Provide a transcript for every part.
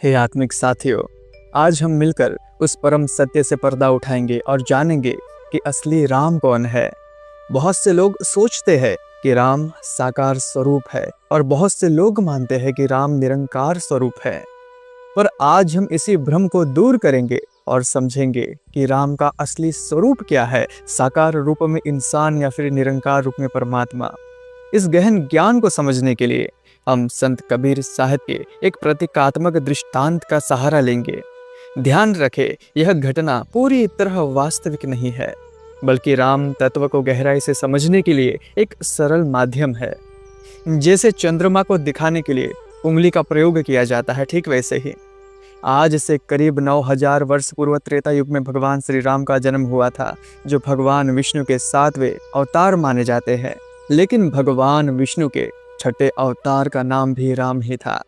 हे आत्मिक साथियों, आज हम मिलकर उस परम सत्य से पर्दा उठाएंगे और जानेंगे कि असली राम कौन है। बहुत से लोग सोचते हैं कि राम साकार स्वरूप है और बहुत से लोग मानते हैं कि राम निरंकार स्वरूप है। पर आज हम इसी भ्रम को दूर करेंगे और समझेंगे कि राम का असली स्वरूप क्या है, साकार रूप में इंसान या फिर निरंकार रूप में परमात्मा। इस गहन ज्ञान को समझने के लिए हम संत कबीर साहब के एक प्रतीकात्मक दृष्टांत का सहारा लेंगे। ध्यान रखें, यह घटना पूरी तरह वास्तविक नहीं है, बल्कि राम तत्व को गहराई से समझने के लिए एक सरल माध्यम है। जैसे चंद्रमा को दिखाने के लिए उंगली का प्रयोग किया जाता है, ठीक वैसे ही आज से करीब 9000 वर्ष पूर्व त्रेता युग में भगवान श्री राम का जन्म हुआ था, जो भगवान विष्णु के 7वें अवतार माने जाते हैं। लेकिन भगवान विष्णु के 6ठे अवतार का नाम भी राम ही था।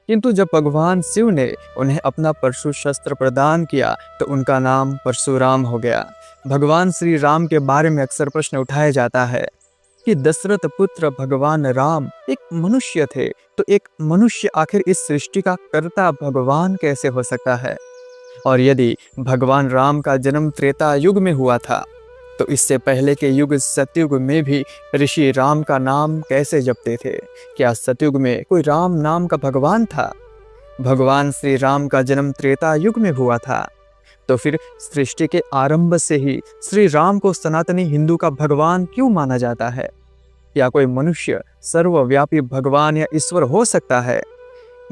किंतु जब भगवान शिव ने उन्हें अपना परशु शस्त्र प्रदान किया तो उनका नाम परशुराम हो गया। भगवान श्री राम के बारे में अक्सर प्रश्न उठाया जाता है कि दशरथ पुत्र भगवान राम एक मनुष्य थे, तो एक मनुष्य आखिर इस सृष्टि का कर्ता भगवान कैसे हो सकता है? और यदि भगवान राम का जन्म त्रेता युग में हुआ था, तो इससे पहले के युग सतयुग में भी ऋषि राम का नाम कैसे जपते थे? क्या सतयुग में कोई राम नाम का भगवान था? भगवान श्री राम का जन्म त्रेता युग में हुआ था, तो फिर सृष्टि के आरंभ से ही श्री राम को सनातनी हिंदू का भगवान क्यों माना जाता है? क्या कोई मनुष्य सर्वव्यापी भगवान या ईश्वर हो सकता है?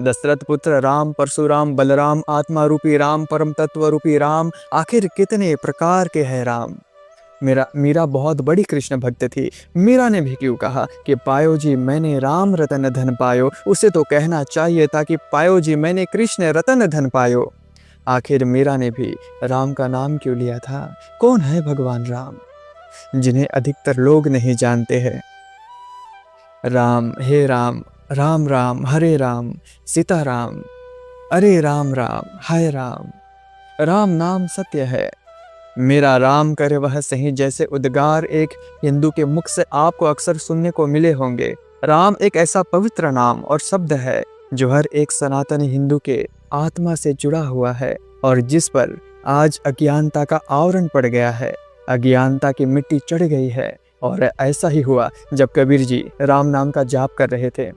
दशरथ पुत्र राम, परशुराम, बलराम, आत्मा रूपी राम, परम तत्व रूपी राम, आखिर कितने प्रकार के हैं राम? मीरा बहुत बड़ी कृष्ण भक्त थी। मीरा ने भी क्यों कहा कि पायो जी मैंने राम रतन धन पायो, उसे तो कहना चाहिए था कि पायो जी मैंने कृष्ण रतन धन पायो। आखिर मीरा ने भी राम का नाम क्यों लिया था? कौन है भगवान राम, जिन्हें अधिकतर लोग नहीं जानते हैं? राम, हे राम, राम राम, हरे राम, सीता राम, अरे राम राम, हाय राम। राम नाम सत्य है, मेरा राम करे वह सही, जैसे उद्गार एक हिंदू के मुख से आपको अक्सर सुनने को मिले होंगे। राम एक ऐसा पवित्र नाम और शब्द है जो हर एक सनातनी हिंदू के आत्मा से जुड़ा हुआ है और जिस पर आज अज्ञानता का आवरण पड़ गया है, अज्ञानता की मिट्टी चढ़ गई है। और ऐसा ही हुआ जब कबीर जी राम नाम का जाप कर रहे थे,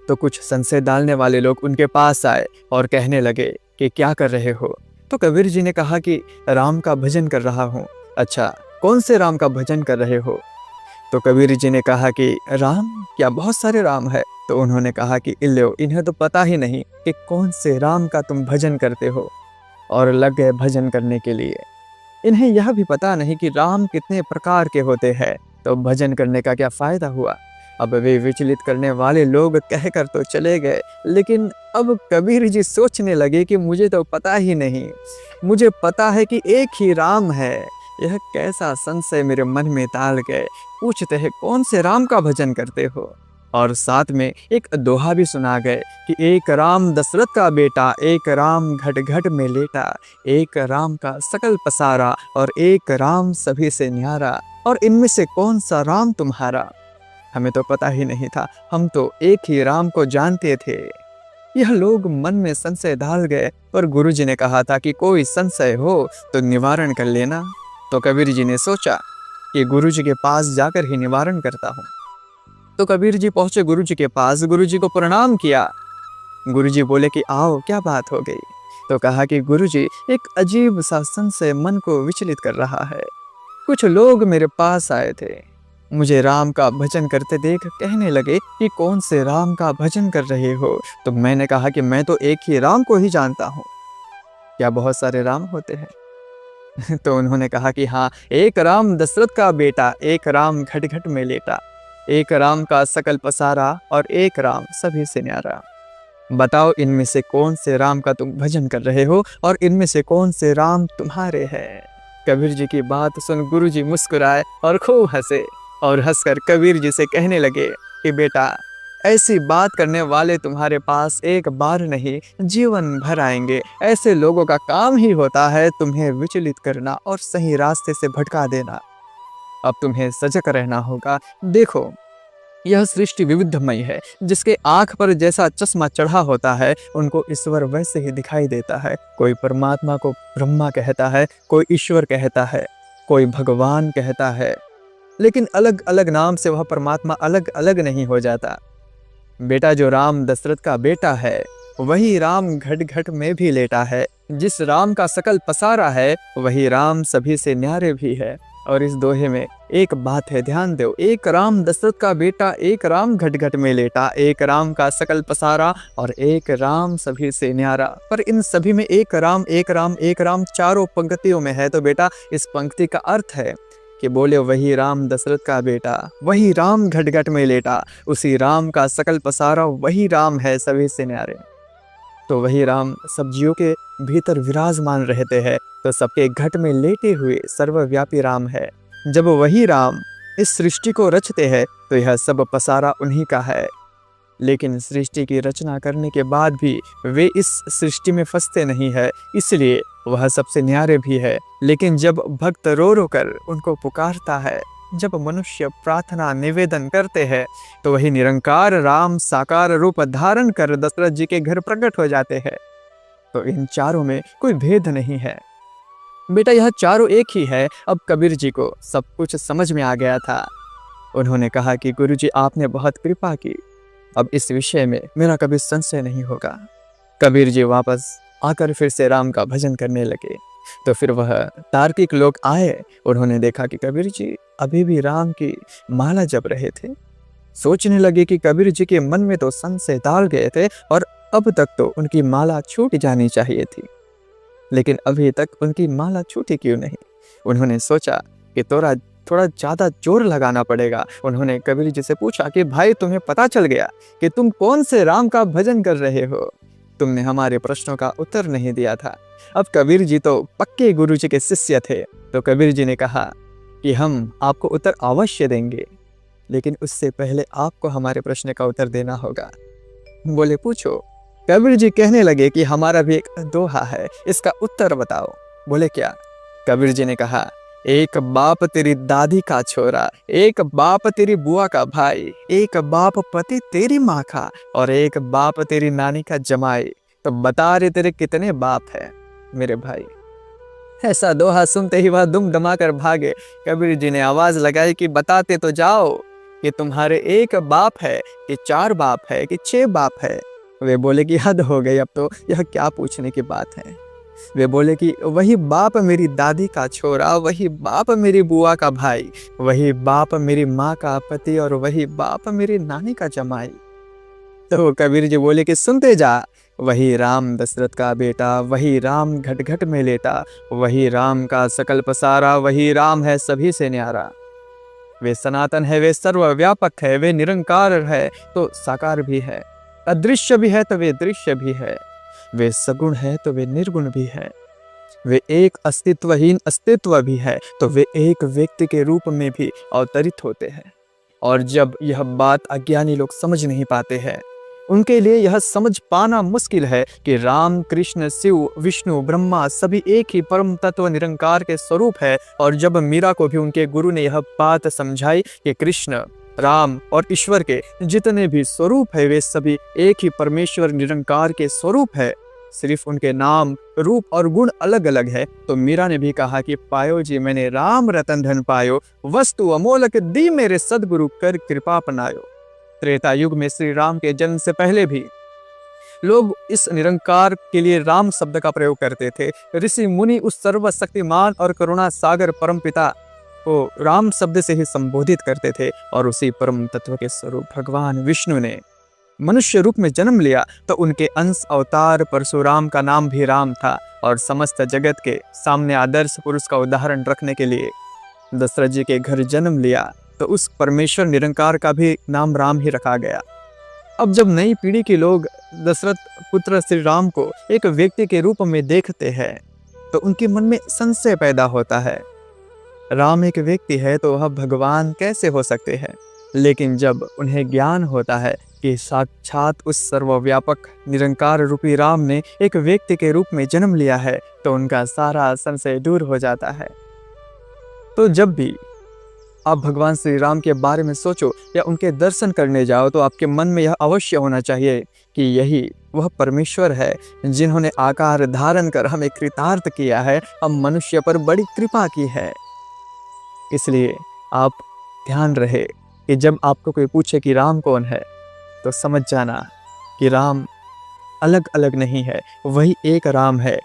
तो कुछ संशय डालने वाले लोग उनके पास आए और कहने लगे कि क्या कर रहे हो? तो कबीर जी ने कहा कि राम का भजन कर रहा हूँ। अच्छा, कौन से राम का भजन कर रहे हो? तो कबीर जी ने कहा कि राम, क्या बहुत सारे राम है? तो उन्होंने कहा कि इल्लो, इन्हें तो पता ही नहीं कि कौन से राम का तुम भजन करते हो, और लग गए भजन करने के लिए। इन्हें यह भी पता नहीं कि राम कितने प्रकार के होते हैं, तो भजन करने का क्या फायदा हुआ? अब वे विचलित करने वाले लोग कहकर तो चले गए, लेकिन अब कबीर जी सोचने लगे कि मुझे तो पता ही नहीं, मुझे पता है कि एक ही राम है। यह कैसा संशय मेरे मन में डाल गए। पूछते हैं कौन से राम का भजन करते हो? और साथ में एक दोहा भी सुना गए कि एक राम दशरथ का बेटा, एक राम घट घट में लेटा, एक राम का सकल पसारा और एक राम सभी से न्यारा, और इनमें से कौन सा राम तुम्हारा? हमें तो पता ही नहीं था, हम तो एक ही राम को जानते थे। यह लोग मन में संशय डाल गए, पर गुरु जी ने कहा था कि कोई संशय हो तो निवारण कर लेना। तो कबीर जी ने सोचा कि गुरु जी के पास जाकर ही निवारण करता हूँ। तो कबीर जी पहुंचे गुरु जी के पास, गुरु जी को प्रणाम किया। गुरु जी बोले कि आओ, क्या बात हो गई? तो कहा कि गुरु जी, एक अजीब सा संशय मन को विचलित कर रहा है। कुछ लोग मेरे पास आए थे, मुझे राम का भजन करते देख कहने लगे कि कौन से राम का भजन कर रहे हो? तो मैंने कहा कि मैं तो एक ही राम को ही जानता हूँ। क्या बहुत सारे राम होते हैं? तो उन्होंने कहा कि हाँ, एक राम दशरथ का बेटा, एक राम घट घट में लेटा, एक राम का सकल पसारा और एक राम सभी से न्यारा। बताओ, इनमें से कौन से राम का तुम भजन कर रहे हो और इनमें से कौन से राम तुम्हारे हैं? कबीर जी की बात सुन गुरु जी मुस्कुराए और खूब हंसे, और हंसकर कबीर जी से कहने लगे कि बेटा, ऐसी बात करने वाले तुम्हारे पास एक बार नहीं, जीवन भर आएंगे। ऐसे लोगों का काम ही होता है तुम्हें विचलित करना और सही रास्ते से भटका देना। अब तुम्हें सजग रहना होगा। देखो, यह सृष्टि विविधमय है। जिसके आंख पर जैसा चश्मा चढ़ा होता है उनको ईश्वर वैसे ही दिखाई देता है। कोई परमात्मा को ब्रह्मा कहता है, कोई ईश्वर कहता है, कोई भगवान कहता है, लेकिन अलग अलग नाम से वह परमात्मा अलग अलग नहीं हो जाता। बेटा, जो राम दशरथ का बेटा है वही राम घट घट में भी लेटा है। जिस राम का सकल पसारा है वही राम सभी से न्यारे भी है। और इस दोहे में एक बात है, ध्यान दो, एक राम दशरथ का बेटा, एक राम घट घट में लेटा, एक राम का सकल पसारा और एक राम सभी से न्यारा। पर इन सभी में एक राम एक राम एक राम चारों पंक्तियों में है। तो बेटा, इस पंक्ति का अर्थ है कि बोले वही राम दशरथ का बेटा, वही राम घट घट में लेटा, उसी राम का सकल पसारा, वही राम है सभी से न्यारे। तो वही राम सब जीवों के भीतर विराजमान रहते हैं, तो सबके घट में लेटे हुए सर्वव्यापी राम है। जब वही राम इस सृष्टि को रचते हैं तो यह सब पसारा उन्हीं का है। लेकिन सृष्टि की रचना करने के बाद भी वे इस सृष्टि में फंसते नहीं है, इसलिए वह सबसे न्यारे भी है। लेकिन जब भक्त रो रो कर उनको पुकारता है, जब मनुष्य प्रार्थना निवेदन करते हैं, तो वही निरंकार राम साकार रूप धारण कर दशरथ जी के घर प्रकट हो जाते हैं। तो इन चारों में कोई भेद नहीं है बेटा, यह चारों एक ही है। अब कबीर जी को सब कुछ समझ में आ गया था। उन्होंने कहा कि गुरुजी, आपने बहुत कृपा की, अब इस विषय में मेरा कभी संशय नहीं होगा। कबीर जी वापस आकर फिर से राम का भजन करने लगे। तो फिर वह तार्किक लोग आए, उन्होंने देखा कि कबीर जी अभी भी राम की माला जप रहे थे। सोचने लगे कि कबीर जी के मन में तो संशय डाल गए थे और अब तक तो उनकी माला छूट जानी चाहिए थी, लेकिन अभी तक उनकी माला छूटी क्यों नहीं। उन्होंने सोचा कि थोड़ा ज़्यादा जोर लगाना पड़ेगा। उन्होंने कबीर जी से पूछा कि भाई, तुम्हें पता चल गया कि तुम कौन से राम का भजन कर रहे हो? तुमने हमारे प्रश्नों का उत्तर नहीं दिया था। अब कबीर जी तो पक्के गुरु जी के शिष्य थे, तो कबीर जी ने कहा कि हम आपको उत्तर अवश्य देंगे, लेकिन उससे पहले आपको हमारे प्रश्न का उत्तर देना होगा। बोले, पूछो। कबीर जी कहने लगे कि हमारा भी एक दोहा है, इसका उत्तर बताओ। बोले, क्या? कबीर जी ने कहा, एक बाप तेरी दादी का छोरा, एक बाप तेरी बुआ का भाई, एक बाप पति तेरी माँ का और एक बाप तेरी नानी का जमाई। तो बता रे तेरे कितने बाप है मेरे भाई। ऐसा दोहा सुनते ही वह दुम दमा कर भागे। कबीर जी ने आवाज लगाई कि बताते तो जाओ कि तुम्हारे एक बाप है कि 4 बाप है कि 6 बाप है। वे बोले कि हद हो गई, अब तो यह क्या पूछने की बात है। वे बोले कि वही बाप मेरी दादी का छोरा, वही बाप मेरी बुआ का भाई, वही बाप मेरी माँ का पति और वही बाप मेरी नानी का जमाई। तो कबीर जी बोले कि सुनते जा, वही राम दशरथ का बेटा, वही राम घट घट में लेटा, वही राम का सकल पसारा, वही राम है सभी से न्यारा। वे सनातन है, वे सर्वव्यापक है, वे निरंकार है तो साकार भी है, अदृश्य भी है तो वे दृश्य भी है, वे सगुण है तो वे निर्गुण भी है, वे एक अस्तित्वहीन अस्तित्व भी है तो वे एक व्यक्ति के रूप में भी अवतरित होते हैं। और जब यह बात अज्ञानी लोग समझ नहीं पाते हैं, उनके लिए यह समझ पाना मुश्किल है कि राम कृष्ण शिव विष्णु ब्रह्मा सभी एक ही परम तत्व निरंकार के स्वरूप है। और जब मीरा को भी उनके गुरु ने यह बात समझाई कि कृष्ण राम और ईश्वर के जितने भी स्वरूप है वे सभी एक ही परमेश्वर निरंकार के स्वरूप है, सिर्फ उनके नाम रूप और गुण अलग अलग है, तो मीरा ने भी कहा कि पायो जी मैंने राम रतन धन पायो, वस्तु अमोलक दी मेरे सदगुरु कर कृपा अपनायो। त्रेता युग में श्री राम के जन्म से पहले भी लोग इस निरंकार के लिए राम शब्द का प्रयोग करते थे। ऋषि मुनि उस सर्वशक्तिमान और करुणा सागर परम पिता को राम शब्द से ही संबोधित करते थे। और उसी परम तत्व के स्वरूप भगवान विष्णु ने मनुष्य रूप में जन्म लिया तो उनके अंश अवतार परशुराम का नाम भी राम था। और समस्त जगत के सामने आदर्श पुरुष का उदाहरण रखने के लिए दशरथ जी के घर जन्म लिया तो उस परमेश्वर निरंकार का भी नाम राम ही रखा गया। अब जब नई पीढ़ी के लोग दशरथ पुत्र श्री राम को एक व्यक्ति के रूप में देखते हैं तो उनके मन में संशय पैदा होता है, राम एक व्यक्ति है तो वह भगवान कैसे हो सकते हैं। लेकिन जब उन्हें ज्ञान होता है कि साक्षात उस सर्वव्यापक निरंकार रूपी राम ने एक व्यक्ति के रूप में जन्म लिया है तो उनका सारा संशय दूर हो जाता है। तो जब भी आप भगवान श्री राम के बारे में सोचो या उनके दर्शन करने जाओ तो आपके मन में यह अवश्य होना चाहिए कि यही वह परमेश्वर है जिन्होंने आकार धारण कर हमें कृतार्थ किया है, हम मनुष्य पर बड़ी कृपा की है। इसलिए आप ध्यान रहे कि जब आपको कोई पूछे कि राम कौन है तो समझ जाना कि राम अलग अलग नहीं है, वही एक राम है